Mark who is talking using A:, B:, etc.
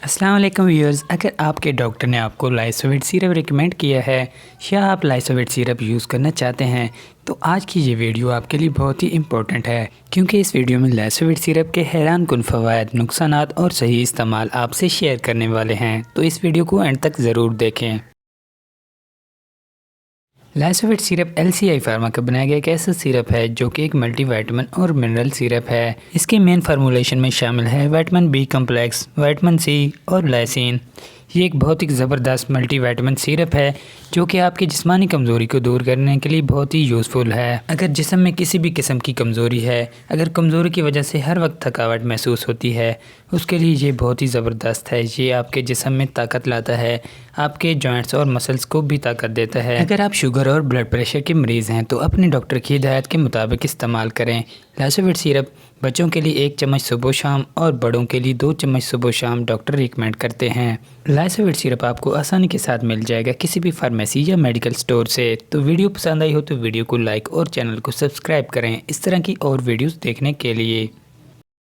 A: अस्सलाम वालेकुम व्यूअर्स। अगर आपके डॉक्टर ने आपको लाइसोविट सिरप रिकमेंड किया है या आप लाइसोविट सिरप यूज़ करना चाहते हैं तो आज की ये वीडियो आपके लिए बहुत ही इम्पोर्टेंट है, क्योंकि इस वीडियो में लाइसोविट सिरप के हैरान कुन फ़वाद, नुकसानात और सही इस्तेमाल आपसे शेयर करने वाले हैं। तो इस वीडियो को एंड तक ज़रूर देखें। लाइसोविट सिरप LCI फार्मा का बनाया गया एक ऐसा सिरप है जो कि एक मल्टीविटामिन और मिनरल सिरप है। इसके मेन फार्मूलेशन में शामिल है vitamin B complex, vitamin C और लाइसिन। ये एक बहुत ही ज़बरदस्त मल्टीविटामिन सिरप है जो कि आपकी जिस्मानी कमज़ोरी को दूर करने के लिए बहुत ही यूज़फुल है। अगर जिस्म में किसी भी किस्म की कमज़ोरी है, अगर कमज़ोरी की वजह से हर वक्त थकावट महसूस होती है, उसके लिए ये बहुत ही ज़बरदस्त है। ये आपके जिस्म में ताकत लाता है, आपके जॉइंट्स और मसल्स को भी ताकत देता है। अगर आप शुगर और ब्लड प्रेशर के मरीज़ हैं तो अपने डॉक्टर की हिदायत के मुताबिक इस्तेमाल करें। लाइसोविट सिरप बच्चों के लिए 1 चम्मच सुबह शाम और बड़ों के लिए 2 चम्मच सुबह शाम डॉक्टर रिकमेंड करते हैं। लाइसोविट सिरप आपको आसानी के साथ मिल जाएगा किसी भी फार्मेसी या मेडिकल स्टोर से। तो वीडियो पसंद आई हो तो वीडियो को लाइक और चैनल को सब्सक्राइब करें इस तरह की और वीडियोस देखने के लिए।